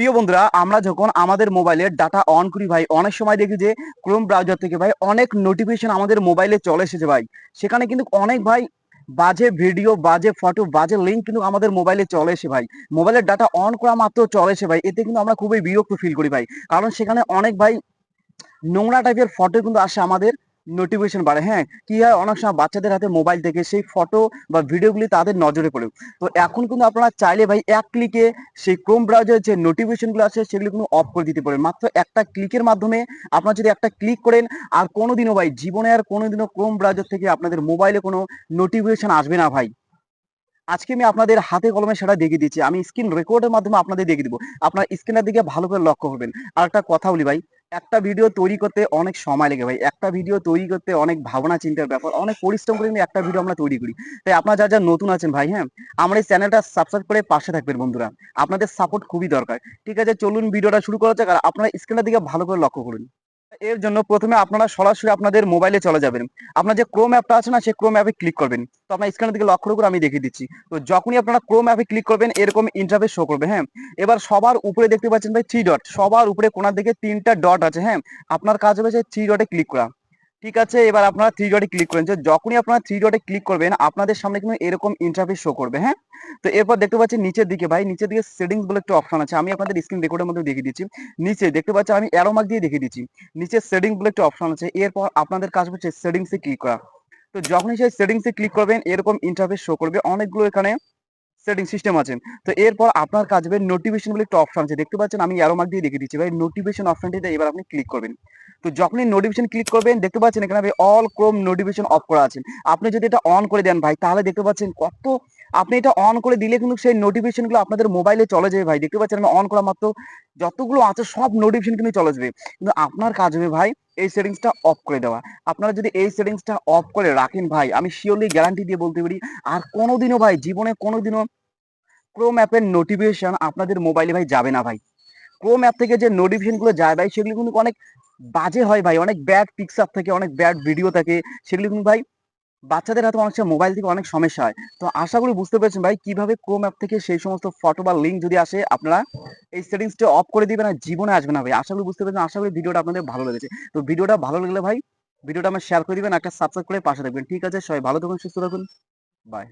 প্রিয় বন্ধুরা, আমরা যখন আমাদের মোবাইলের ডাটা অন করি ভাই, অনেক সময় দেখি যে ক্রোম ব্রাউজার থেকে ভাই অনেক নোটিফিকেশন আমাদের মোবাইলে চলে এসেছে ভাই। সেখানে কিন্তু অনেক ভাই বাজে ভিডিও, বাজে ফটো, বাজে লিঙ্ক কিন্তু আমাদের মোবাইলে চলে এসে ভাই। মোবাইলের ডাটা অন করা মাত্র চলে এসে ভাই, এতে কিন্তু আমরা খুবই বিরক্ত ফিল করি ভাই। কারণ সেখানে অনেক ভাই নোংরা টাইপের ফটো কিন্তু আসে আমাদের নোটিফিকেশন বাড়ে। হ্যাঁ, কি হয়, অনেক সময় বাচ্চাদের হাতে মোবাইল থেকে সেই ফটো বা ভিডিওগুলি তাদের নজরে পড়ে। তো এখন কিন্তু আপনারা চাইলে ভাই এক ক্লিকে সেই ক্রোম ব্রাউজারের যে নোটিফিকেশনগুলো আছে সেগুলো কিন্তু অফ করে দিতে পারেন মাত্র একটা ক্লিকের মাধ্যমে। আপনারা যদি একটা ক্লিক করেন, আর কোনোদিনও ভাই জীবনে আর কোনোদিনও ক্রোম ব্রাউজার থেকে আপনাদের মোবাইলে কোনো নোটিফিকেশন আসবে না ভাই। আজকে আমি আপনাদের হাতে কলমে সেটা দেখিয়ে দিচ্ছি, আমি স্ক্রিন রেকর্ডের মাধ্যমে আপনাদের দেখিয়ে দিব। আপনার স্ক্রিনের দিকে ভালো করে লক্ষ্য করবেন। আর একটা কথা বলি ভাই, একটা ভিডিও তৈরি করতে অনেক সময় লাগে ভাই। একটা ভিডিও তৈরি করতে অনেক ভাবনা চিন্তার ব্যাপার, অনেক পরিশ্রম করে কিন্তু একটা ভিডিও আমরা তৈরি করি। তাই আপনারা যারা যারা নতুন আছেন ভাই, হ্যাঁ, আমার এই চ্যানেলটা সাবস্ক্রাইব করে পাশে থাকবেন বন্ধুরা। আপনাদের সাপোর্ট খুবই দরকার। ঠিক আছে, চলুন ভিডিওটা শুরু করা যাক। আর আপনারা স্ক্রিনের দিকে ভালো করে লক্ষ্য করুন। এর জন্য প্রথমে আপনারা সরাসরি আপনাদের মোবাইলে চলে যাবেন। আপনার যে ক্রোম অ্যাপটা আছে না, সেই ক্রোম অ্যাপে ক্লিক করবেন। তো আপনার স্ক্রিনের দিকে লক্ষ্য করে আমি দেখিয়ে দিচ্ছি। তো যখনই আপনারা ক্রোম অ্যাপে ক্লিক করবেন, এরকম ইন্টারফেস শো করবে। হ্যাঁ, এবার সবার উপরে দেখতে পাচ্ছেন ভাই থ্রি ডট, সবার উপরে কোণার দিকে তিনটা ডট আছে। হ্যাঁ, আপনার কাজ হবে যে থ্রি ডটে ক্লিক করা। ঠিক আছে, এবার আপনারা থ্রি ডটে ক্লিক করেন। যে যখনই আপনারা থ্রি ডটে ক্লিক করবেন, আপনাদের সামনে কিন্তু এরকম ইন্টারফেস শো করবে। হ্যাঁ, তো এরপর দেখতে পাচ্ছেন নিচের দিকে ভাই, নিচের দিকে সেটিংস বলে একটা অপশন আছে। আমি আপনাদের স্ক্রিন রেকর্ডের মধ্যে দেখিয়ে দিচ্ছি। নিচে দেখতে পাচ্ছেন, আমি অ্যারো মার্ক দিয়ে দেখিয়ে দিচ্ছি। নিচে সেটিংস বলে একটা অপশন আছে। এরপর আপনাদের কাজ হচ্ছে সেটিংসে ক্লিক করা। তো যখনই সেই সেটিংসে ক্লিক করবেন, এরকম ইন্টারফেস শো করবে। অনেকগুলো এখানে সেটিং সিস্টেম আছে। তো এরপর আপনার কাজ হবে নোটিফিকেশন বলে একটা অপশন আছে, দেখতে পাচ্ছেন, আমি অ্যারো মার্ক দিয়ে দেখিয়ে দিচ্ছি ভাই। নোটিফিকেশন অপশনটিতে এবার আপনি ক্লিক করবেন। তো যখনই নোটিফিকেশন ক্লিক করবেন, দেখতে পাচ্ছেন এখানে ভাই অল ক্রোম নোটিফিকেশন অফ করা আছে। আপনি যদি এটা অন করে দেন ভাই, তাহলে দেখতে পাচ্ছেন কত, আপনি এটা অন করে দিলে কিন্তু সেই নোটিফিকেশন গুলো আপনাদের মোবাইলে চলে যাবে ভাই। দেখতে পাচ্ছেন আমি অন করা মাত্র যতগুলো আছে সব নোটিফিকেশন কিন্তু চলে যাবে। কিন্তু আপনার কাজ হবে ভাই এই সেটিংসটা অফ করে দেওয়া। আপনারা যদি এই সেটিংসটা অফ করে রাখেন ভাই, আমি শিওরলি গ্যারান্টি দিয়ে বলতে পারি আর কোনোদিনও ভাই, জীবনে কোনোদিনও ক্রোম অ্যাপের নোটিফিকেশন আপনাদের মোবাইলে ভাই যাবে না ভাই। ক্রোম অ্যাপ থেকে যে নোটিফিকেশন গুলো যায় ভাই, সেগুলো কিন্তু অনেক বাজে হয় ভাই, অনেক ব্যাড পিকচার থাকে, অনেক ব্যাড ভিডিও থাকে। সেগুলো কিন্তু ভাই বাচ্চাদের হাতে অনেক সময় মোবাইল থেকে অনেক সমস্যা হয়। তো আশা করি বুঝতে পেরেছেন ভাই কিভাবে ক্রোম অ্যাপ থেকে সেই সমস্ত ফটো বা লিঙ্ক যদি আসে, আপনারা এই সেটিংসটা অফ করে দিবেন আর জীবনে আসবে না ভাই। আশা করি বুঝতে পেরেছেন। আশা করি ভিডিওটা আপনাদের ভালো লেগেছে। তো ভিডিওটা ভালো লাগলে ভাই ভিডিওটা আমার শেয়ার করে দিবেন, একটা সাবস্ক্রাইব করে পাশে থাকবেন। ঠিক আছে, সবাই ভালো থাকুন, সুস্থ থাকুন, বাই।